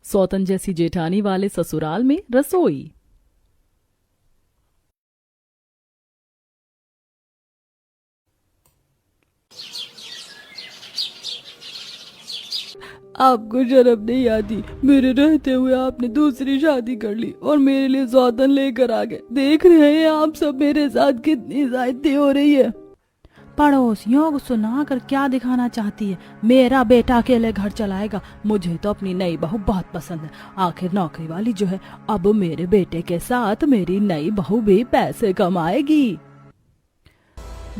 सौतन जैसी जेठानी वाले ससुराल में रसोई। आपको शर्म नहीं आती? मेरे रहते हुए आपने दूसरी शादी कर ली और मेरे लिए सौतन लेकर आ गए। देख रहे हैं आप सब मेरे साथ कितनी ज्यादती हो रही है। पड़ोसियों को सुना कर क्या दिखाना चाहती है? मेरा बेटा अकेले घर चलाएगा। मुझे तो अपनी नई बहू बहुत पसंद है। आखिर नौकरी वाली जो है, अब मेरे बेटे के साथ मेरी नई बहू भी पैसे कमाएगी।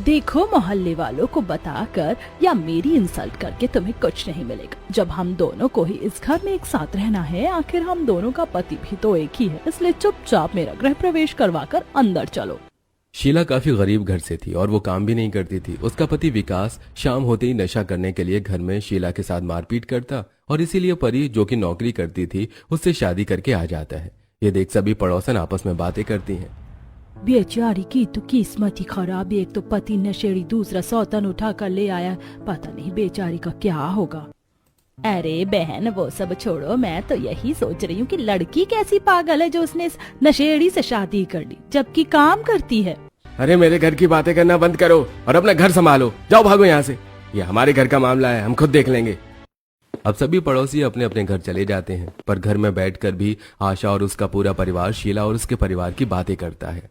देखो, मोहल्ले वालों को बताकर या मेरी इंसल्ट करके तुम्हें कुछ नहीं मिलेगा। जब हम दोनों को ही इस घर में एक साथ रहना है, आखिर हम दोनों का पति भी तो एक ही है, इसलिए चुपचाप मेरा गृह प्रवेश करवाकर अंदर चलो। शीला काफी गरीब घर से थी और वो काम भी नहीं करती थी। उसका पति विकास शाम होते ही नशा करने के लिए घर में शीला के साथ मारपीट करता और इसीलिए परी, जो कि नौकरी करती थी, उससे शादी करके आ जाता है। ये देख सभी पड़ोसन आपस में बातें करती हैं। बेचारी की तो किस्मत ही खराब। एक तो पति नशेड़ी, दूसरा सौतन उठा कर ले आया। पता नहीं बेचारी का क्या होगा। अरे बहन, वो सब छोड़ो। मैं तो यही सोच रही हूँ कि लड़की कैसी पागल है जो उसने इस नशेड़ी से शादी कर ली, जबकि काम करती है। अरे मेरे घर की बातें करना बंद करो और अपना घर संभालो। जाओ, भागो यहाँ से। ये हमारे घर का मामला है, हम खुद देख लेंगे। अब सभी पड़ोसी अपने अपने घर चले जाते हैं, पर घर में बैठकर भी आशा और उसका पूरा परिवार शीला और उसके परिवार की बातें करता है।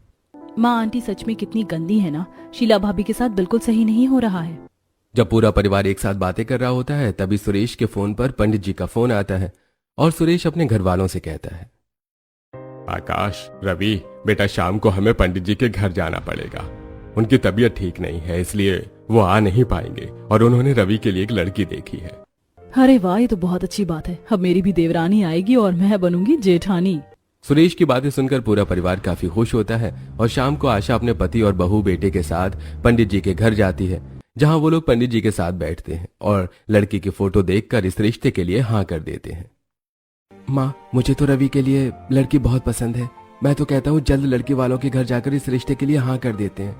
माँ आंटी सच में कितनी गंदी है ना। शीला भाभी के साथ बिल्कुल सही नहीं हो रहा है। जब पूरा परिवार एक साथ बातें कर रहा होता है, तभी सुरेश के फोन पर पंडित जी का फोन आता है और सुरेश अपने घर वालों से कहता है, आकाश, रवि, बेटा शाम को हमें पंडित जी के घर जाना पड़ेगा। उनकी तबीयत ठीक नहीं है, इसलिए वो आ नहीं पाएंगे और उन्होंने रवि के लिए एक लड़की देखी है। अरे वाह, ये तो बहुत अच्छी बात है। अब मेरी भी देवरानी आएगी और मैं बनूंगी जेठानी। सुरेश की बातें सुनकर पूरा परिवार काफी खुश होता है और शाम को आशा अपने पति और बहू बेटे के साथ पंडित जी के घर जाती है, जहां वो लोग पंडित जी के साथ बैठते हैं और लड़की की फोटो देखकर इस रिश्ते के लिए हाँ कर देते हैं। माँ, मुझे तो रवि के लिए लड़की बहुत पसंद है। मैं तो कहता हूँ जल्द लड़की वालों के घर जाकर इस रिश्ते के लिए हाँ कर देते हैं।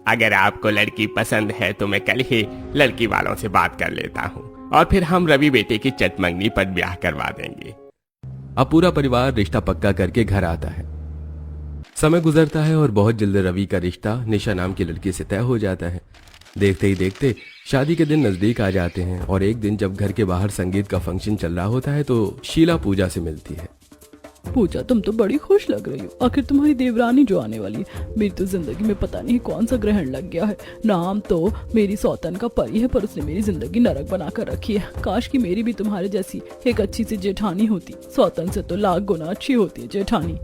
अगर आपको लड़की पसंद है तो मैं कल ही लड़की वालों से बात कर लेता हूँ और फिर हम रवि बेटे की चटमंगनी पर ब्याह करवा देंगे। अब पूरा परिवार रिश्ता पक्का करके घर आता है। समय गुजरता है और बहुत जल्द रवि का रिश्ता निशा नाम की लड़की से तय हो जाता है। देखते ही देखते शादी के दिन नजदीक आ जाते हैं और एक दिन जब घर के बाहर संगीत का फंक्शन चल रहा होता है तो शीला पूजा से मिलती है। पूजा, तुम तो बड़ी खुश लग रही हो। आखिर तुम्हारी देवरानी जो आने वाली है। मेरी तो जिंदगी में पता नहीं कौन सा ग्रहण लग गया है। नाम तो मेरी सौतन का परी है, पर उसने मेरी जिंदगी नरक बना कर रखी है। काश कि मेरी भी तुम्हारे जैसी एक अच्छी सी जेठानी होती। सौतन से तो लाख गुना अच्छी होती है जेठानी।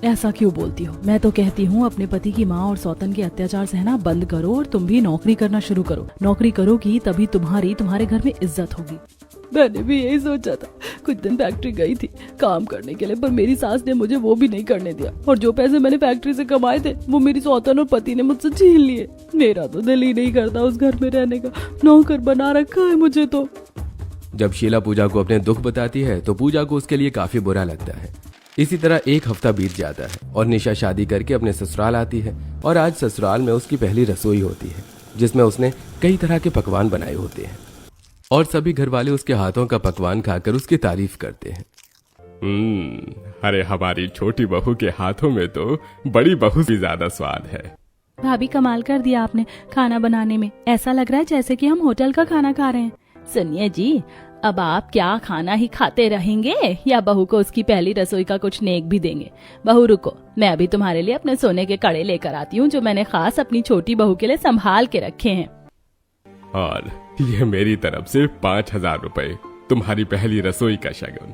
ऐसा क्यों बोलती हो? मैं तो कहती हूँ अपने पति की माँ और सौतन के अत्याचार सहना बंद करो और तुम भी नौकरी करना शुरू करो। नौकरी करोगी तभी तुम्हारे घर में इज्जत होगी। मैंने भी यही सोचा था। कुछ दिन फैक्ट्री गई थी काम करने के लिए, पर मेरी सास ने मुझे वो भी नहीं करने दिया और जो पैसे मैंने फैक्ट्री से कमाए थे वो मेरी सौतन और पति ने मुझसे छीन लिए। मेरा तो दिल ही नहीं करता उस घर में रहने का। नौकर बना रखा है मुझे तो। जब शीला पूजा को अपने दुख बताती है तो पूजा को उसके लिए काफी बुरा लगता है। इसी तरह एक हफ्ता बीत जाता है और निशा शादी करके अपने ससुराल आती है और आज ससुराल में उसकी पहली रसोई होती है, जिसमें उसने कई तरह के पकवान बनाए होते हैं और सभी घर वाले उसके हाथों का पकवान खाकर उसकी तारीफ करते हैं। अरे हमारी छोटी बहू के हाथों में तो बड़ी बहू से ज्यादा स्वाद है। भाभी, कमाल कर दिया आपने खाना बनाने में। ऐसा लग रहा है जैसे कि हम होटल का खाना खा रहे हैं। सुनिए जी, अब आप क्या खाना ही खाते रहेंगे या बहू को उसकी पहली रसोई का कुछ नेक भी देंगे? बहू रुको, मैं अभी तुम्हारे लिए अपने सोने के कड़े लेकर आती हूँ जो मैंने खास अपनी छोटी बहू के लिए संभाल के रखे हैं। और ये मेरी तरफ से 5,000 रुपए, तुम्हारी पहली रसोई का शगुन।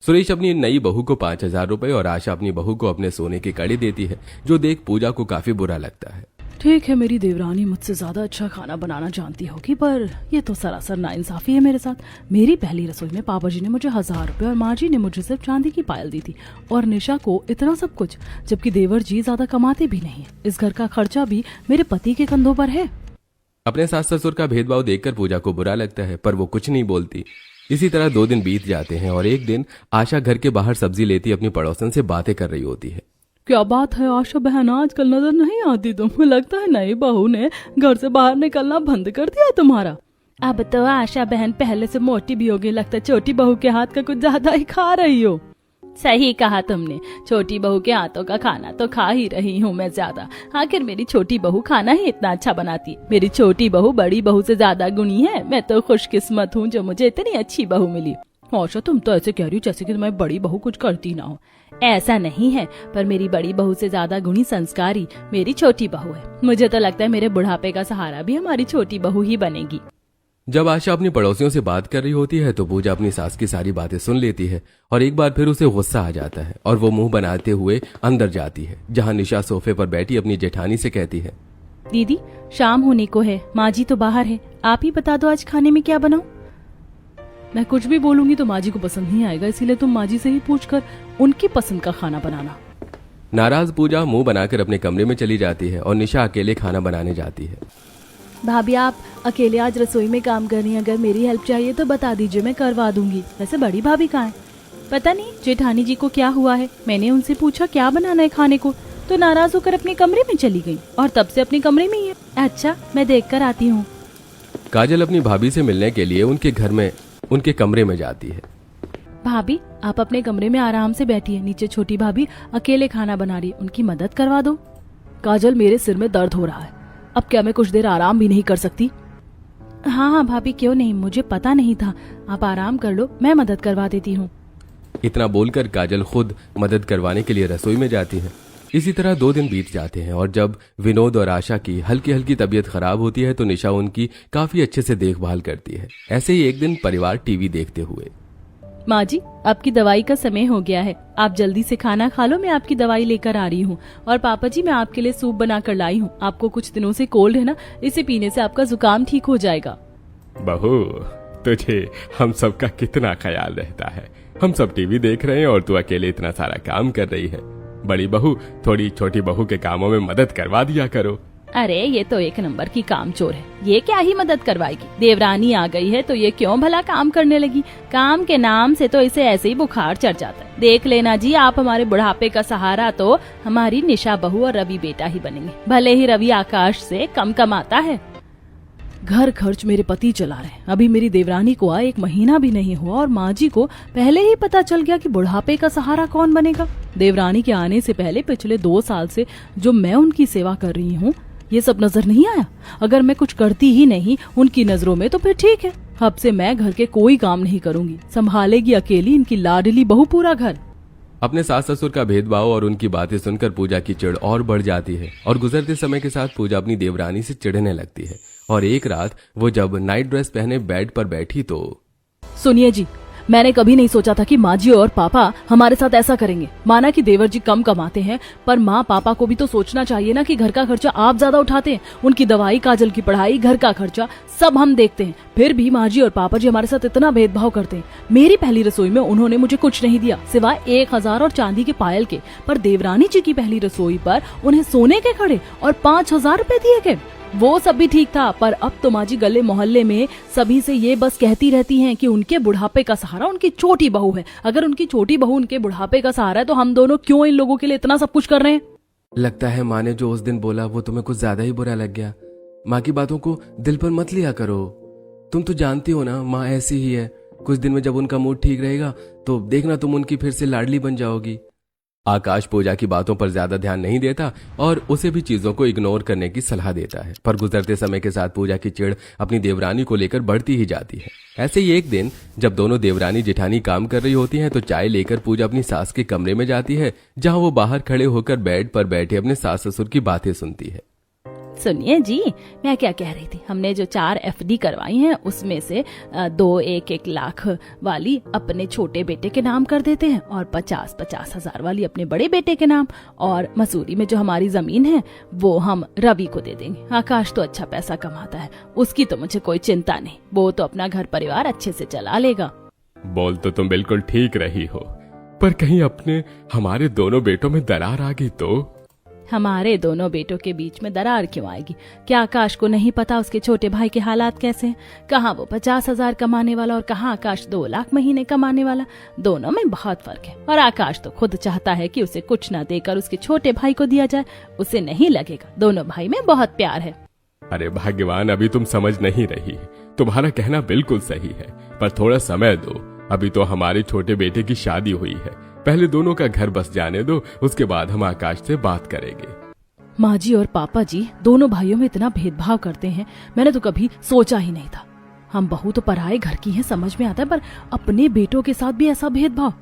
सुरेश अपनी नई बहू को 5,000 रुपए और आशा अपनी बहू को अपने सोने के कड़े देती है, जो देख पूजा को काफी बुरा लगता है। ठीक है, मेरी देवरानी मुझसे ज्यादा अच्छा खाना बनाना जानती होगी, पर ये तो सरासर नाइंसाफी है मेरे साथ। मेरी पहली रसोई में पापा जी ने मुझे 1,000 रुपए और माँ जी ने मुझे सिर्फ चांदी की पायल दी थी और निशा को इतना सब कुछ, जबकि देवर जी ज्यादा कमाते भी नहीं। इस घर का खर्चा भी मेरे पति के कंधों पर है। अपने सास ससुर का भेदभाव देखकर पूजा को बुरा लगता है, पर वो कुछ नहीं बोलती। इसी तरह 2 दिन बीत जाते हैं और एक दिन आशा घर के बाहर सब्जी लेती अपनी पड़ोसन से बातें कर रही होती है। क्या बात है आशा बहन, आजकल नजर नहीं आती तुम। लगता है नई बहू ने घर से बाहर निकलना बंद कर दिया तुम्हारा। अब तो आशा बहन पहले से मोटी भी हो गई, लगता है छोटी बहू के हाथ का कुछ ज्यादा ही खा रही हो। सही कहा तुमने, छोटी बहू के हाथों का खाना तो खा ही रही हूँ मैं ज्यादा। आखिर मेरी छोटी बहू खाना ही इतना अच्छा बनाती है। मेरी छोटी बहू बड़ी बहू से ज्यादा गुणी है। मैं तो खुशकिस्मत हूँ जो मुझे इतनी अच्छी बहू मिली। आशा तुम तो ऐसे कह रही हो जैसे कि तुम्हारी बड़ी बहू कुछ करती ना हो। ऐसा नहीं है, पर मेरी बड़ी बहू से ज्यादा गुणी संस्कारी मेरी छोटी बहू है। मुझे तो लगता है मेरे बुढ़ापे का सहारा भी हमारी छोटी बहू ही बनेगी। जब आशा अपनी पड़ोसियों से बात कर रही होती है तो पूजा अपनी सास की सारी बातें सुन लेती है और एक बार फिर उसे गुस्सा आ जाता है और वो मुंह बनाते हुए अंदर जाती है, जहां निशा सोफे पर बैठी अपनी जेठानी से कहती है, दीदी शाम होने को है, माँ जी तो बाहर है, आप ही बता दो आज खाने में क्या बनाऊं। मैं कुछ भी बोलूंगी तो माँ जी को पसंद नहीं आएगा, इसीलिए तुम माँ जी से ही पूछकर उनकी पसंद का खाना बनाना। नाराज पूजा मुंह बनाकर अपने कमरे में चली जाती है और निशा अकेले खाना बनाने जाती है। भाभी आप अकेले आज रसोई में काम कर रही हैं, अगर मेरी हेल्प चाहिए तो बता दीजिए, मैं करवा दूंगी। वैसे बड़ी भाभी कहाँ है? पता नहीं जेठानी जी को क्या हुआ है। मैंने उनसे पूछा क्या बनाना है खाने को, तो नाराज होकर अपने कमरे में चली गई और तब से अपने कमरे में ही है। अच्छा मैं देख कर आती हूँ। काजल अपनी भाभी से मिलने के लिए उनके कमरे में जाती है। भाभी आप अपने कमरे में आराम से बैठिए, नीचे छोटी भाभी अकेले खाना बना रही है, उनकी मदद करवा दो। काजल मेरे सिर में दर्द हो रहा है, अब क्या मैं कुछ देर आराम भी नहीं कर सकती? हाँ हाँ भाभी क्यों नहीं, मुझे पता नहीं था, आप आराम कर लो, मैं मदद करवा देती हूँ। इतना बोलकर काजल खुद मदद करवाने के लिए रसोई में जाती है। इसी तरह 2 दिन बीत जाते हैं और जब विनोद और आशा की हल्की हल्की तबीयत खराब होती है तो निशा उनकी काफी अच्छे से देखभाल करती है। ऐसे ही एक दिन परिवार टीवी देखते हुए, माँ जी आपकी दवाई का समय हो गया है, आप जल्दी से खाना खा लो, मैं आपकी दवाई लेकर आ रही हूँ। और पापा जी मैं आपके लिए सूप बना कर लाई हूँ, आपको कुछ दिनों से कोल्ड है ना, इसे पीने से आपका जुकाम ठीक हो जाएगा। बहू तुझे हम सबका कितना ख्याल रहता है, हम सब टीवी देख रहे हैं और तू अकेले इतना सारा काम कर रही है। बड़ी बहू थोड़ी छोटी बहू के कामों में मदद करवा दिया करो। अरे ये तो एक नंबर की कामचोर है, ये क्या ही मदद करवाएगी। देवरानी आ गई है तो ये क्यों भला काम करने लगी। काम के नाम से तो इसे ऐसे ही बुखार चढ़ जाता है। देख लेना जी, आप हमारे बुढ़ापे का सहारा तो हमारी निशा बहू और रवि बेटा ही बनेंगे, भले ही रवि आकाश से कम कमाता है। घर खर्च मेरे पति चला रहे हैं, अभी मेरी देवरानी को आए 1 महीना भी नहीं हुआ और माँ जी को पहले ही पता चल गया कि बुढ़ापे का सहारा कौन बनेगा। देवरानी के आने से पहले पिछले 2 साल से जो मैं उनकी सेवा कर रही हूँ, ये सब नजर नहीं आया। अगर मैं कुछ करती ही नहीं उनकी नजरों में तो फिर ठीक है, अब से मैं घर के कोई काम नहीं करूंगी, संभालेगी अकेली इनकी लाडली बहू पूरा घर। अपने सास ससुर का भेदभाव और उनकी बातें सुनकर पूजा की चिढ़ और बढ़ जाती है और गुजरते समय के साथ पूजा अपनी देवरानी से चिढ़ने लगती है। और एक रात वो जब नाइट ड्रेस पहने बेड पर बैठी तो, सुनिए जी, मैंने कभी नहीं सोचा था कि माँ जी और पापा हमारे साथ ऐसा करेंगे। माना कि देवर जी कम कमाते हैं, पर माँ पापा को भी तो सोचना चाहिए ना कि घर का खर्चा आप ज्यादा उठाते हैं। उनकी दवाई, काजल की पढ़ाई, घर का खर्चा सब हम देखते हैं, फिर भी माँ जी और पापा जी हमारे साथ इतना भेदभाव करते हैं। मेरी पहली रसोई में उन्होंने मुझे कुछ नहीं दिया सिवाय 1000 और चांदी के पायल के, पर देवरानी जी की पहली रसोई पर उन्हें सोने के खड़े और 5000 रुपए दिए गए। वो सब भी ठीक था, पर अब तो माँ जी गले मोहल्ले में सभी से ये बस कहती रहती हैं कि उनके बुढ़ापे का सहारा उनकी छोटी बहू है। अगर उनकी छोटी बहू उनके बुढ़ापे का सहारा है तो हम दोनों क्यों इन लोगों के लिए इतना सब कुछ कर रहे हैं। लगता है माँ ने जो उस दिन बोला वो तुम्हें कुछ ज्यादा ही बुरा लग गया। माँ की बातों को दिल पर मत लिया करो, तुम तो जानती हो ना माँ ऐसी ही है। कुछ दिन में जब उनका मूड ठीक रहेगा तो देखना तुम उनकी फिर से लाडली बन जाओगी। आकाश पूजा की बातों पर ज्यादा ध्यान नहीं देता और उसे भी चीजों को इग्नोर करने की सलाह देता है, पर गुजरते समय के साथ पूजा की चिढ़ अपनी देवरानी को लेकर बढ़ती ही जाती है। ऐसे ही एक दिन जब दोनों देवरानी जेठानी काम कर रही होती हैं तो चाय लेकर पूजा अपनी सास के कमरे में जाती है, जहां वो बाहर खड़े होकर बेड पर बैठे अपने सास ससुर की बातें सुनती है। सुनिए जी, मैं क्या कह रही थी, हमने जो 4 FD करवाई हैं उसमें से 2 1-1 लाख वाली अपने छोटे बेटे के नाम कर देते हैं और 50-50 हजार वाली अपने बड़े बेटे के नाम, और मसूरी में जो हमारी जमीन है वो हम रवि को दे देंगे। आकाश तो अच्छा पैसा कमाता है, उसकी तो मुझे कोई चिंता नहीं, वो तो अपना घर परिवार अच्छे से चला लेगा। बोल तो तुम बिल्कुल ठीक रही हो, पर कहीं अपने हमारे दोनों बेटों में दरार आ गई तो? हमारे दोनों बेटों के बीच में दरार क्यों आएगी? क्या आकाश को नहीं पता उसके छोटे भाई के हालात कैसे हैं? कहाँ वो 50,000 कमाने वाला और कहाँ आकाश 2 लाख महीने कमाने वाला। दोनों में बहुत फर्क है, और आकाश तो खुद चाहता है कि उसे कुछ न देकर उसके छोटे भाई को दिया जाए। उसे नहीं लगेगा, दोनों भाई में बहुत प्यार है। अरे भाग्यवान, अभी तुम समझ नहीं रही। तुम्हारा कहना बिल्कुल सही है, पर थोड़ा समय दो। अभी तो हमारे छोटे बेटे की शादी हुई है, पहले दोनों का घर बस जाने दो, उसके बाद हम आकाश से बात करेंगे। माँ जी और पापा जी दोनों भाइयों में इतना भेदभाव करते हैं, मैंने तो कभी सोचा ही नहीं था। हम बहू तो पराए घर की हैं, समझ में आता है, पर अपने बेटों के साथ भी ऐसा भेदभाव।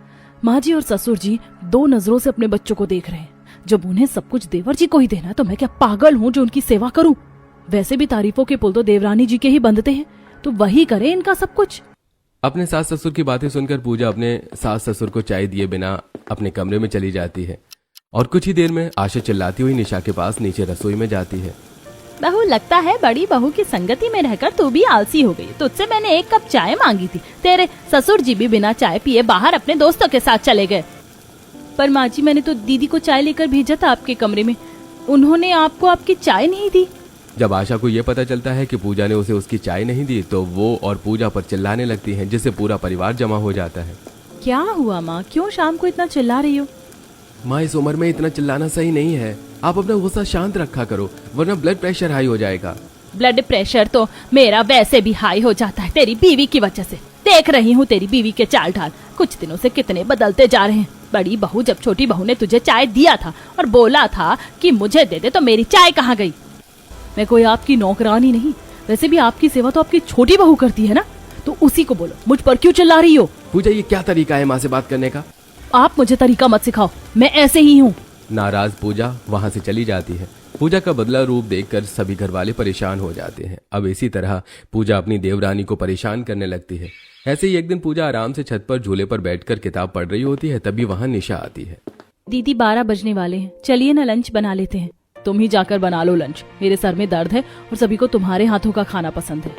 माँ जी और ससुर जी दो नजरों से अपने बच्चों को देख रहे हैं। जब उन्हें सब कुछ देवर जी को ही देना है तो मैं क्या पागल हूँ जो उनकी सेवा करूँ? वैसे भी तारीफों के पुल तो देवरानी जी के ही बंधते हैं, तो वही करे इनका सब कुछ। अपने सास ससुर की बातें सुनकर पूजा अपने सास ससुर को चाय दिए बिना अपने कमरे में चली जाती है और कुछ ही देर में आशा चिल्लाती हुई निशा के पास नीचे रसोई में जाती है। बहू, लगता है बड़ी बहू की संगति में रहकर तू भी आलसी हो गई। तुझसे मैंने 1 कप चाय मांगी थी, तेरे ससुर जी भी बिना चाय पिए बाहर अपने दोस्तों के साथ चले गए। पर माँ जी, मैंने तो दीदी को चाय लेकर भेजा था आपके कमरे में, उन्होंने आपको आपकी चाय नहीं दी। जब आशा को यह पता चलता है कि पूजा ने उसे उसकी चाय नहीं दी तो वो और पूजा पर चिल्लाने लगती हैं, जिससे पूरा परिवार जमा हो जाता है। क्या हुआ माँ, क्यों शाम को इतना चिल्ला रही हो? माँ, इस उम्र में इतना चिल्लाना सही नहीं है। आप अपना गुस्सा शांत रखा करो, वरना ब्लड प्रेशर हाई हो जाएगा। ब्लड प्रेशर तो मेरा वैसे भी हाई हो जाता है तेरी बीवी की वजह से। देख रही हूँ तेरी बीवी के चाल ढाल, कुछ दिनों से कितने बदलते जा रहे हैं। बड़ी बहू, जब छोटी बहू ने तुझे चाय दिया था और बोला था कि मुझे दे दे, तो मेरी चाय कहाँ गई? मैं कोई आपकी नौकरानी नहीं, वैसे भी आपकी सेवा तो आपकी छोटी बहू करती है ना, तो उसी को बोलो, मुझ पर क्यों चिल्ला रही हो? पूजा, ये क्या तरीका है माँ से बात करने का? आप मुझे तरीका मत सिखाओ, मैं ऐसे ही हूँ। नाराज पूजा वहां से चली जाती है। पूजा का बदला रूप देखकर सभी घर वाले परेशान हो जाते हैं। अब इसी तरह पूजा अपनी देवरानी को परेशान करने लगती है। ऐसे ही एक दिन पूजा आराम से छत पर झूले पर बैठकर किताब पढ़ रही होती है, तभी वहां निशा आती है। दीदी, 12 बजने वाले हैं, चलिए ना लंच बना लेते हैं। तुम ही जाकर बना लो लंच, मेरे सर में दर्द है और सभी को तुम्हारे हाथों का खाना पसंद है।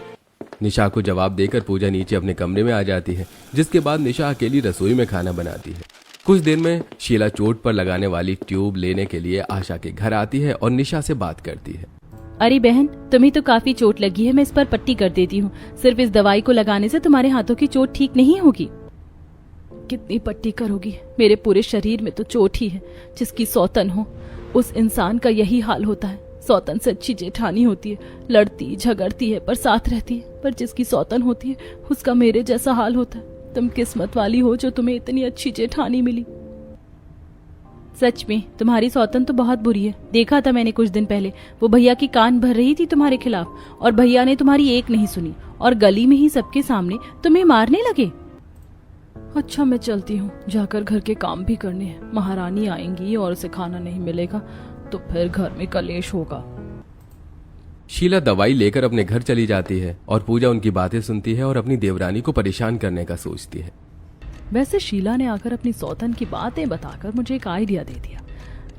निशा को जवाब देकर पूजा नीचे अपने कमरे में आ जाती है, जिसके बाद निशा अकेली रसोई में खाना बनाती है। कुछ देर में शीला चोट पर लगाने वाली ट्यूब लेने के लिए आशा के घर आती है और निशा से बात करती है। अरे बहन, तुम्हें तो काफी चोट लगी है, मैं इस पर पट्टी कर देती हूँ। सिर्फ इस दवाई को लगाने से तुम्हारे हाथों की चोट ठीक नहीं होगी। कितनी पट्टी करोगी? मेरे पूरे शरीर में तो चोट ही है। जिसकी सौतन हो उस इंसान का यही हाल होता है। सौतन से अच्छी जेठानी होती है, लड़ती झगड़ती है पर साथ रहती है, पर जिसकी सौतन होती है उसका मेरे जैसा हाल होता है। तुम किस्मत वाली हो जो तुम्हें इतनी अच्छी जेठानी मिली। सच में तुम्हारी सौतन तो बहुत बुरी है। देखा था मैंने कुछ दिन पहले, वो भैया की कान भर रही थी तुम्हारे खिलाफ, और भैया ने तुम्हारी एक नहीं सुनी और गली में ही सबके सामने तुम्हें मारने लगे। अच्छा, मैं चलती हूँ, जाकर घर के काम भी करने हैं। महारानी आएंगी और उसे खाना नहीं मिलेगा तो फिर घर में कलेश होगा। शीला दवाई लेकर अपने घर चली जाती है और पूजा उनकी बातें सुनती है और अपनी देवरानी को परेशान करने का सोचती है। वैसे शीला ने आकर अपनी सौतन की बातें बताकर मुझे एक आइडिया दे दिया।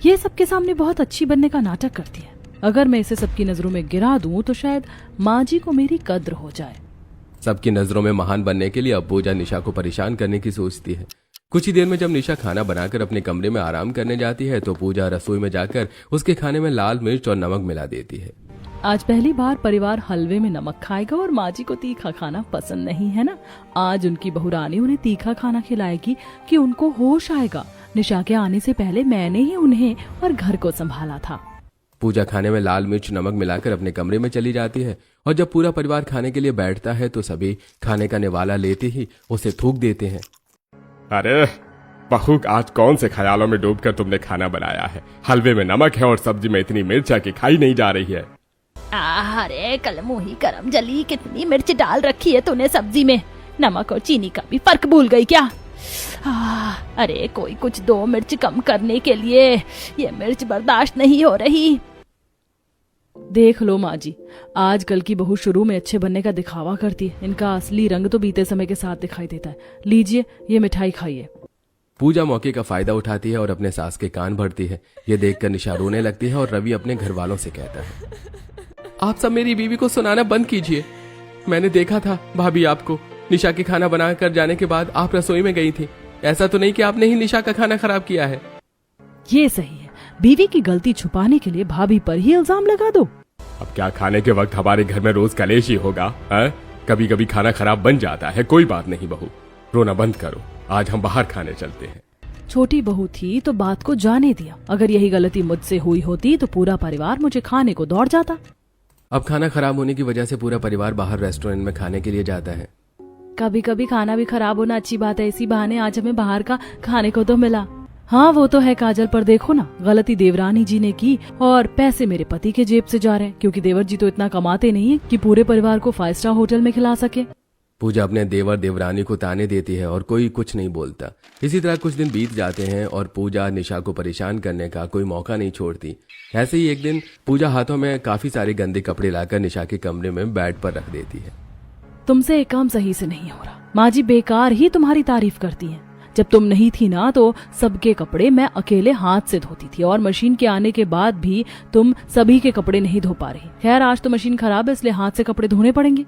ये सबके सामने बहुत अच्छी बनने का नाटक करती है। अगर मैं इसे सबकी नजरों में गिरा दूं तो शायद माँ जी को मेरी कद्र हो जाए। सबकी नजरों में महान बनने के लिए अब पूजा निशा को परेशान करने की सोचती है। कुछ ही देर में जब निशा खाना बनाकर अपने कमरे में आराम करने जाती है तो पूजा रसोई में जाकर उसके खाने में लाल मिर्च और नमक मिला देती है। आज पहली बार परिवार हलवे में नमक खाएगा और माँ जी को तीखा खाना पसंद नहीं है ना। आज उनकी बहुरानी उन्हें तीखा खाना खिलाएगी कि उनको होश आएगा। निशा के आने से पहले मैंने ही उन्हें और घर को संभाला था। पूजा खाने में लाल मिर्च नमक मिलाकर अपने कमरे में चली जाती है और जब पूरा परिवार खाने के लिए बैठता है तो सभी खाने का निवाला लेते ही उसे थूक देते हैं। अरे बहू, आज कौन से ख्यालों में डूबकर तुमने खाना बनाया है? हलवे में नमक है और सब्जी में इतनी मिर्च है कि खाई नहीं जा रही है। अरे कलमुही करम जली, कितनी मिर्च डाल रखी है तूने सब्जी में। नमक और चीनी का भी फर्क भूल गई क्या? अरे कोई कुछ 2 मिर्च कम करने के लिए, ये मिर्च बर्दाश्त नहीं हो रही। देख लो माँ जी, आजकल की बहू शुरू में अच्छे बनने का दिखावा करती है। इनका असली रंग तो बीते समय के साथ दिखाई देता है। लीजिए, ये मिठाई खाइए। पूजा मौके का फायदा उठाती है और अपने सास के कान भरती है। ये देखकर निशा रोने लगती है और रवि अपने घर वालों से कहता है, आप सब मेरी बीवी को सुनाना बंद कीजिए। मैंने देखा था भाभी आपको, निशा के खाना बना कर जाने के बाद आप रसोई में गई थी। ऐसा तो नहीं कि आपने ही निशा का खाना खराब किया है। ये सही है, बीवी की गलती छुपाने के लिए भाभी पर ही इल्जाम लगा दो। अब क्या खाने के वक्त हमारे घर में रोज कलेश ही होगा? कभी कभी खाना खराब बन जाता है। कोई बात नहीं बहू, रोना बंद करो, आज हम बाहर खाने चलते हैं। छोटी बहू थी तो बात को जाने दिया। अगर यही गलती मुझसे हुई होती तो पूरा परिवार मुझे खाने को दौड़ जाता। अब खाना खराब होने की वजह से पूरा परिवार बाहर रेस्टोरेंट में खाने के लिए जाता है। कभी कभी खाना भी खराब होना अच्छी बात है, इसी बहाने आज हमें बाहर का खाने को तो मिला। हाँ वो तो है काजल, पर देखो ना, गलती देवरानी जी ने की और पैसे मेरे पति के जेब से जा रहे हैं, क्योंकि देवर जी तो इतना कमाते नहीं है कि पूरे परिवार को 5 स्टार होटल में खिला सके। पूजा अपने देवर देवरानी को ताने देती है और कोई कुछ नहीं बोलता। इसी तरह कुछ दिन बीत जाते हैं और पूजा निशा को परेशान करने का कोई मौका नहीं छोड़ती। ऐसे ही एक दिन पूजा हाथों में काफी सारे गंदे कपड़े लाकर निशा के कमरे में बेड पर रख देती है। तुमसे एक काम सही से नहीं हो रहा। माँ जी बेकार ही तुम्हारी तारीफ करती हैं। जब तुम नहीं थी ना तो सबके कपड़े मैं अकेले हाथ से धोती थी, और मशीन के आने के बाद भी तुम सभी के कपड़े नहीं धो पा रही। खैर आज तो मशीन खराब है, इसलिए हाथ से कपड़े धोने पड़ेंगे।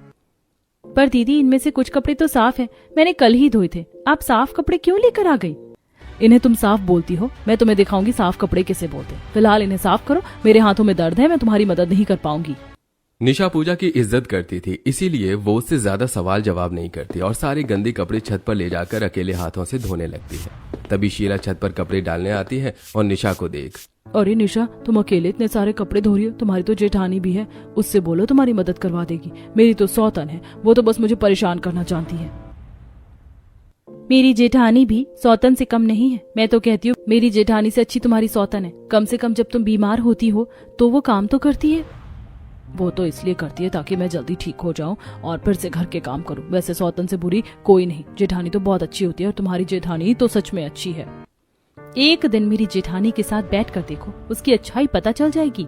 पर दीदी इनमें से कुछ कपड़े तो साफ हैं, मैंने कल ही धोए थे। आप साफ कपड़े क्यों लेकर आ गई? इन्हें तुम साफ बोलती हो, मैं तुम्हें दिखाऊंगी साफ कपड़े किसे बोलते। फिलहाल इन्हें साफ करो, मेरे हाथों में दर्द है, मैं तुम्हारी मदद नहीं कर पाऊंगी। निशा पूजा की इज्जत करती थी, इसीलिए वो उससे ज्यादा सवाल जवाब नहीं करती और सारे गंदे कपड़े छत पर ले जाकर अकेले हाथों से धोने लगती है। तभी शीला छत पर कपड़े डालने आती है और निशा को देख, अरे निशा तुम अकेले इतने सारे कपड़े धो रही हो, तुम्हारी तो जेठानी भी है, उससे बोलो तुम्हारी मदद करवा देगी। मेरी तो सौतन है, वो तो बस मुझे परेशान करना चाहती है। मेरी जेठानी भी सौतन से कम नहीं है। मैं तो कहती हूँ मेरी जेठानी से अच्छी तुम्हारी सौतन है। कम से कम जब तुम बीमार होती हो तो वो काम तो करती है। वो तो इसलिए करती है ताकि मैं जल्दी ठीक हो जाऊं और फिर से घर के काम करूं। वैसे सौतन से बुरी कोई नहीं, जेठानी तो बहुत अच्छी होती है, और तुम्हारी जेठानी तो सच में अच्छी है। एक दिन मेरी जेठानी के साथ बैठ कर देखो, उसकी अच्छाई पता चल जाएगी।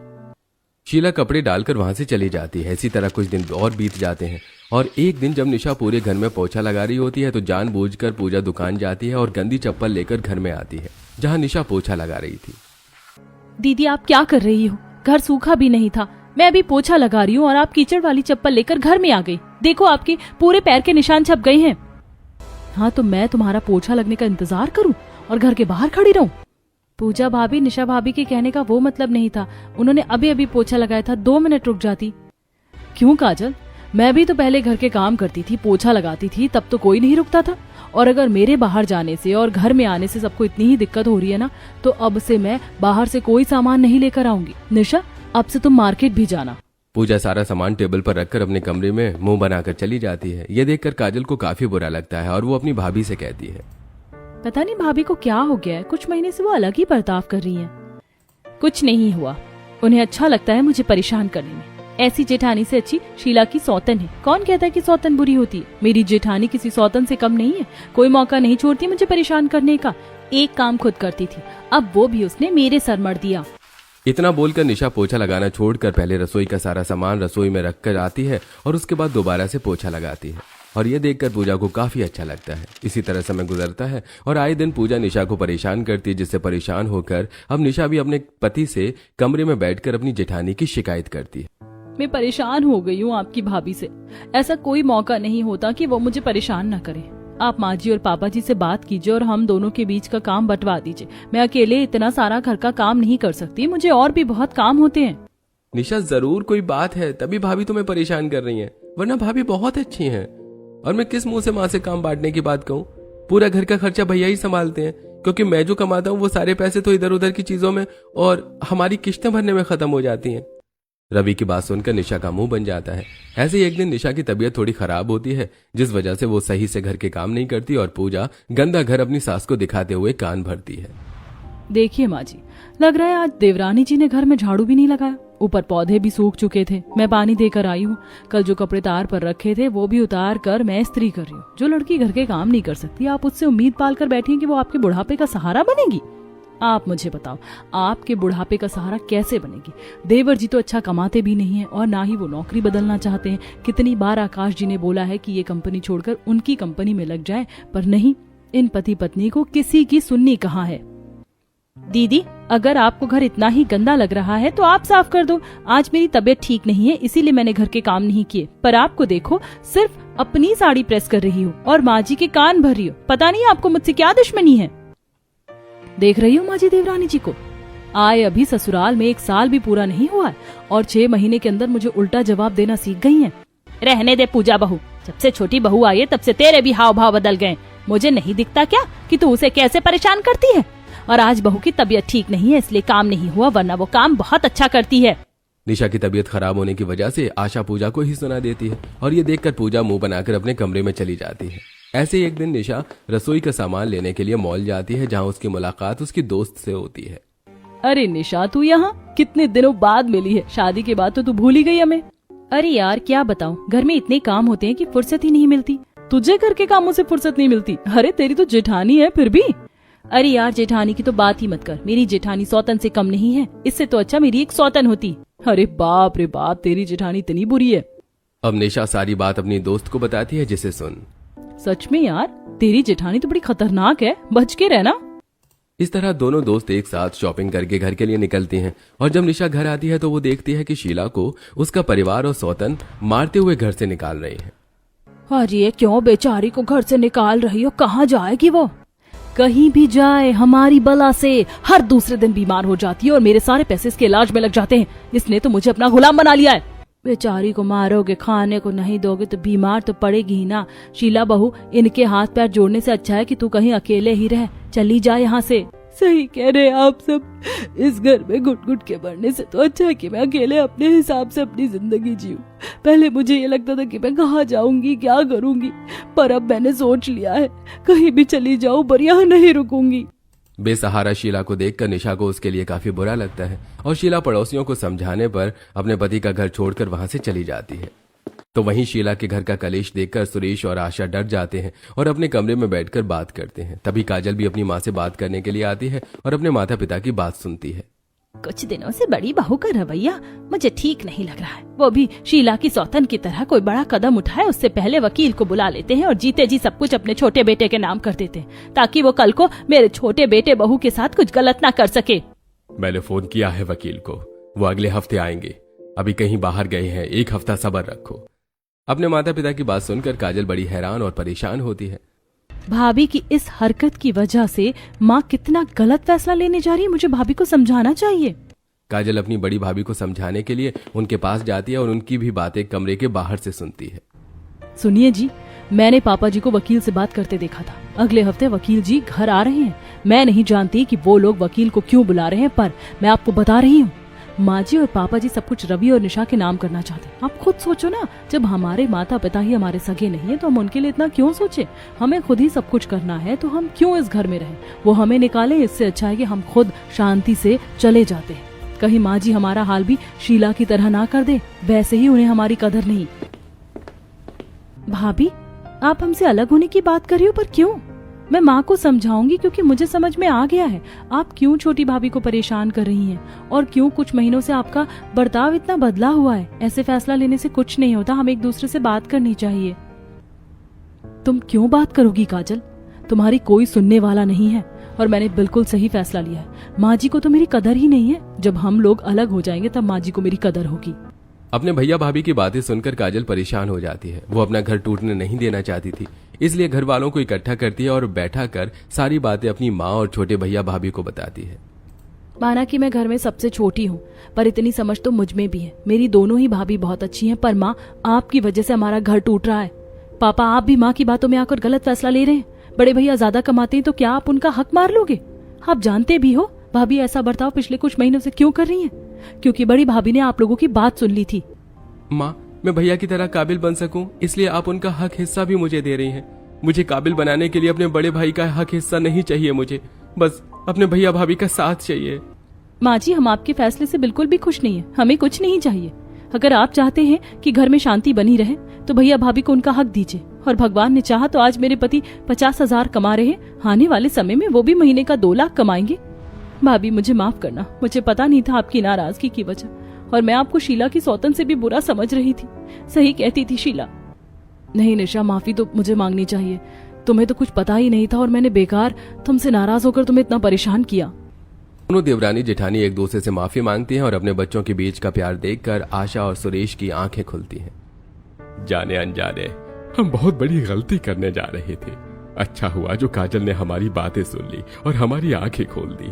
शीला कपड़े डालकर वहां से चली जाती है। इसी तरह कुछ दिन और बीत जाते हैं और एक दिन जब निशा पूरे घर में पोछा लगा रही होती है तो जानबूझकर पूजा दुकान जाती है और गंदी चप्पल लेकर घर में आती है जहां निशा पोछा लगा रही थी। दीदी आप क्या कर रही हो? घर सूखा भी नहीं था, मैं अभी पोछा लगा रही हूँ और आप कीचड़ वाली चप्पल लेकर घर में आ गई। देखो आपके पूरे पैर के निशान छप गए हैं। हाँ तो मैं तुम्हारा पोछा लगने का इंतजार करूँ और घर के बाहर खड़ी रहूं? पूजा भाभी, निशा भाभी के कहने का वो मतलब नहीं था। उन्होंने अभी अभी पोछा लगाया था, 2 मिनट रुक जाती। क्यों काजल, मैं भी तो पहले घर के काम करती थी, पोछा लगाती थी, तब तो कोई नहीं रुकता था। और अगर मेरे बाहर जाने से और घर में आने से सबको इतनी ही दिक्कत हो रही है ना, तो अब से मैं बाहर से कोई सामान नहीं लेकर आऊंगी। निशा अब से तुम मार्केट भी जाना। पूजा सारा सामान टेबल पर रखकर अपने कमरे में मुंह बनाकर चली जाती है। ये देखकर काजल को काफी बुरा लगता है और वो अपनी भाभी से कहती है, पता नहीं भाभी को क्या हो गया है, कुछ महीने से वो अलग ही बर्ताव कर रही हैं। कुछ नहीं हुआ, उन्हें अच्छा लगता है मुझे परेशान करने में। ऐसी जेठानी से अच्छी शीला की सौतन है। कौन कहता है कि सौतन बुरी होती है? मेरी जेठानी किसी सौतन से कम नहीं है, कोई मौका नहीं छोड़ती मुझे परेशान करने का। एक काम खुद करती थी, अब वो भी उसने मेरे सर मर दिया। इतना बोलकर निशा पोछा लगाना छोड़कर पहले रसोई का सारा सामान रसोई में रखकर आती है और उसके बाद दोबारा से पोछा लगाती है। और ये देखकर पूजा को काफी अच्छा लगता है। इसी तरह समय गुजरता है और आए दिन पूजा निशा को परेशान करती है, जिससे परेशान होकर अब निशा भी अपने पति से कमरे में बैठकर अपनी जेठानी की शिकायत करती है। मैं परेशान हो गई हूँ आपकी भाभी से। ऐसा कोई मौका नहीं होता कि वो मुझे परेशान न करे। आप माँ जी और पापा जी से बात कीजिए और हम दोनों के बीच का काम बंटवा दीजिए। मैं अकेले इतना सारा घर का काम नहीं कर सकती, मुझे और भी बहुत काम होते हैं। निशा जरूर कोई बात है, तभी भाभी तुम्हें परेशान कर रही है, वरना भाभी बहुत अच्छी हैं। और मैं किस मुंह से माँ से काम बांटने की बात कहूँ? पूरा घर का खर्चा भैया ही संभालते हैं, क्योंकि मैं जो कमाता हूँ वो सारे पैसे तो इधर उधर की चीजों में और हमारी किस्तें भरने में खत्म हो जाती हैं। रवि की बात सुनकर निशा का मुंह बन जाता है। ऐसे ही एक दिन निशा की तबीयत थोड़ी खराब होती है, जिस वजह से वो सही से घर के काम नहीं करती और पूजा गंदा घर अपनी सास को दिखाते हुए कान भरती है। देखिए माँ जी, लग रहा है आज देवरानी जी ने घर में झाड़ू भी नहीं लगाया। ऊपर पौधे भी सूख चुके थे, मैं पानी देकर आई हूँ। कल जो कपड़े तार पर रखे थे वो भी उतार कर मैं इस्त्री कर रही हूँ। जो लड़की घर के काम नहीं कर सकती, आप उससे उम्मीद पाल कर बैठी हैं कि वो आपके बुढ़ापे का सहारा बनेगी। आप मुझे बताओ, आपके बुढ़ापे का सहारा कैसे बनेगी? देवर जी तो अच्छा कमाते भी नहीं है और ना ही वो नौकरी बदलना चाहते हैं। कितनी बार आकाश जी ने बोला है कि ये कंपनी छोड़कर उनकी कंपनी में लग जाए, पर नहीं, इन पति पत्नी को किसी की सुननी कहाँ है। दीदी अगर आपको घर इतना ही गंदा लग रहा है तो आप साफ कर दो। आज मेरी तबीयत ठीक नहीं है, इसीलिए मैंने घर के काम नहीं किए। पर आपको देखो, सिर्फ अपनी साड़ी प्रेस कर रही हूँ और माँ जी के कान भर रही हूँ। पता नहीं आपको मुझसे क्या दुश्मनी है। देख रही हूँ माँ जी देवरानी जी को, आए अभी ससुराल में 1 साल भी पूरा नहीं हुआ और 6 महीने के अंदर मुझे उल्टा जवाब देना सीख गई हैं। रहने दे पूजा बहू, जब से छोटी बहू आई है तब से तेरे भी हाव भाव बदल गए। मुझे नहीं दिखता क्या कि तू उसे कैसे परेशान करती है? और आज बहू की तबीयत ठीक नहीं है इसलिए काम नहीं हुआ, वरना वो काम बहुत अच्छा करती है। निशा की तबीयत खराब होने की वजह से आशा पूजा को ही सुना देती है और ये देखकर पूजा मुंह बनाकर अपने कमरे में चली जाती है। ऐसे ही एक दिन निशा रसोई का सामान लेने के लिए मॉल जाती है, जहां उसकी मुलाकात उसकी दोस्त से होती है। अरे निशा, तू यहाँ कितने दिनों बाद मिली है? शादी के बाद तो तू भूल ही गई हमें। अरे यार क्या बताऊं, घर में इतने काम होते हैं कि फुर्सत ही नहीं मिलती। तुझे घर के कामों से फुर्सत नहीं मिलती? अरे तेरी तो जेठानी है फिर भी। अरे यार जेठानी की तो बात ही मत कर, मेरी जेठानी सौतन से कम नहीं है। इससे तो अच्छा मेरी एक सौतन होती। अरे बाप रे बाप, तेरी जेठानी इतनी बुरी है। अब निशा सारी बात अपनी दोस्त को बताती है, जिसे सुन। सच में यार, तेरी जेठानी तो बड़ी खतरनाक है, बच के रहना। इस तरह दोनों दोस्त एक साथ शॉपिंग करके घर के लिए निकलती हैं और जब निशा घर आती है तो वो देखती है कि शीला को उसका परिवार और सौतन मारते हुए घर से निकाल रहे हैं। अरे क्यों बेचारी को घर से निकाल रही हो? कहाँ जाएगी वो? कहीं भी जाए हमारी बला से हर दूसरे दिन बीमार हो जाती है और मेरे सारे पैसे इसके इलाज में लग जाते हैं। इसने तो मुझे अपना गुलाम बना लिया है। बेचारी को मारोगे, खाने को नहीं दोगे तो बीमार तो पड़ेगी ही ना। शीला बहू, इनके हाथ पैर जोड़ने से अच्छा है कि तू कहीं अकेले ही रह, चली जा यहाँ से। सही कह रहे आप सब, इस घर में घुट घुट के मरने से तो अच्छा है कि मैं अकेले अपने हिसाब से अपनी जिंदगी जीऊं। पहले मुझे ये लगता था कि मैं कहाँ जाऊंगी, क्या करूंगी, पर अब मैंने सोच लिया है कहीं भी चली जाऊं पर यहाँ नहीं रुकूंगी। बेसहारा शीला को देखकर निशा को उसके लिए काफी बुरा लगता है और शीला पड़ोसियों को समझाने पर अपने पति का घर छोड़कर वहां से चली जाती है। तो वहीं शीला के घर का कलेश देखकर सुरेश और आशा डर जाते हैं और अपने कमरे में बैठकर बात करते हैं। तभी काजल भी अपनी माँ से बात करने के लिए आती है और अपने माता पिता की बात सुनती है। कुछ दिनों से बड़ी बहू का रवैया मुझे ठीक नहीं लग रहा है। वो भी शीला की सौतन की तरह कोई बड़ा कदम उठाए उससे पहले वकील को बुला लेते हैं और जीते जी सब कुछ अपने छोटे बेटे के नाम कर देते हैं, ताकि वो कल को मेरे छोटे बेटे बहू के साथ कुछ गलत ना कर सके। मैंने फोन किया है वकील को, वो अगले हफ्ते आएंगे। अभी कहीं बाहर गए हैं, एक हफ्ता सब्र रखो। अपने माता पिता की बात सुनकर काजल बड़ी हैरान और परेशान होती है। भाभी की इस हरकत की वजह से माँ कितना गलत फैसला लेने जा रही है, मुझे भाभी को समझाना चाहिए। काजल अपनी बड़ी भाभी को समझाने के लिए उनके पास जाती है और उनकी भी बातें कमरे के बाहर से सुनती है। सुनिए जी, मैंने पापा जी को वकील से बात करते देखा था। अगले हफ्ते वकील जी घर आ रहे हैं। मैं नहीं जानती कि वो लोग वकील को क्यों बुला रहे हैं, पर मैं आपको बता रही हूँ, माँ जी और पापा जी सब कुछ रवि और निशा के नाम करना चाहते हैं। आप खुद सोचो ना, जब हमारे माता पिता ही हमारे सगे नहीं है तो हम उनके लिए इतना क्यों सोचे? हमें खुद ही सब कुछ करना है तो हम क्यों इस घर में रहें? वो हमें निकाले, इससे अच्छा है कि हम खुद शांति से चले जाते हैं। कहीं माँ जी हमारा हाल भी शीला की तरह ना कर दे, वैसे ही उन्हें हमारी कदर नहीं। भाभी, आप हमसे अलग होने की बात कर रही हो, पर क्यों? मैं माँ को समझाऊंगी, क्योंकि मुझे समझ में आ गया है आप क्यों छोटी भाभी को परेशान कर रही हैं और क्यों कुछ महीनों से आपका बर्ताव इतना बदला हुआ है। ऐसे फैसला लेने से कुछ नहीं होता, हमें एक दूसरे से बात करनी चाहिए। तुम क्यों बात करोगी काजल? तुम्हारी कोई सुनने वाला नहीं है और मैंने बिल्कुल सही फैसला लिया है। माँ जी को तो मेरी कदर ही नहीं है। जब हम लोग अलग हो जाएंगे तब माँ जी को मेरी कदर होगी। अपने भैया भाभी की बातें सुनकर काजल परेशान हो जाती है। वो अपना घर टूटने नहीं देना चाहती थी, इसलिए घर वालों को इकट्ठा करती है और बैठा कर सारी बातें अपनी माँ और छोटे भैया भाभी को बताती है। माना कि मैं घर में सबसे छोटी हूँ, पर इतनी समझ तो मुझ में भी है। मेरी दोनों ही भाभी बहुत अच्छी हैं, पर माँ, आपकी वजह से हमारा घर टूट रहा है। पापा, आप भी माँ की बातों में आकर गलत फैसला ले रहे हैं। बड़े भैया ज्यादा कमाते हैं तो क्या आप उनका हक मार लोगे? आप जानते भी हो भाभी ऐसा बर्ताव पिछले कुछ महीनों से क्यों कर रही हैं? क्योंकि बड़ी भाभी ने आप लोगों की बात सुन ली थी। माँ, मैं भैया की तरह काबिल बन सकूं, इसलिए आप उनका हक हिस्सा भी मुझे दे रही हैं। मुझे काबिल बनाने के लिए अपने बड़े भाई का हक हिस्सा नहीं चाहिए, मुझे बस अपने भैया भाभी का साथ चाहिए। माँ जी, हम आपके फैसले से बिल्कुल भी खुश नहीं है। हमें कुछ नहीं चाहिए। अगर आप चाहते हैं कि घर में शांति बनी रहे तो भैया भाभी को उनका हक दीजिए। और भगवान ने चाहा तो आज मेरे पति 50,000 कमा रहे हैं, आने वाले समय में वो भी महीने का 2 लाख कमाएंगे। भाभी, मुझे माफ करना, मुझे पता नहीं था आपकी नाराजगी की वजह, और मैं आपको शीला की सौतन से भी बुरा समझ रही थी। सही कहती थी शीला। नहीं निशा, माफी तो मुझे मांगनी चाहिए। तुम्हें तो कुछ पता ही नहीं था और मैंने बेकार तुमसे नाराज होकर तुम्हें इतना परेशान किया। दोनों देवरानी जेठानी एक दूसरे से माफी मांगती हैं और अपने बच्चों के बीच का प्यार देखकर आशा और सुरेश की आंखें खुलती हैं। जाने अनजाने हम बहुत बड़ी गलती करने जा रहे थे। अच्छा हुआ जो काजल ने हमारी बातें सुन ली और हमारी आंखें खोल दी।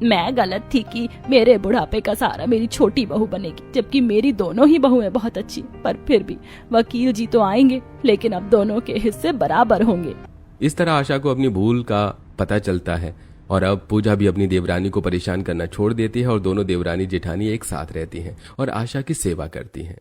मैं गलत थी कि मेरे बुढ़ापे का सहारा मेरी छोटी बहू बनेगी, जबकि मेरी दोनों ही बहुएं बहुत अच्छी। पर फिर भी वकील जी तो आएंगे, लेकिन अब दोनों के हिस्से बराबर होंगे। इस तरह आशा को अपनी भूल का पता चलता है और अब पूजा भी अपनी देवरानी को परेशान करना छोड़ देती है और दोनों देवरानी जेठानी एक साथ रहती हैं और आशा की सेवा करती हैं।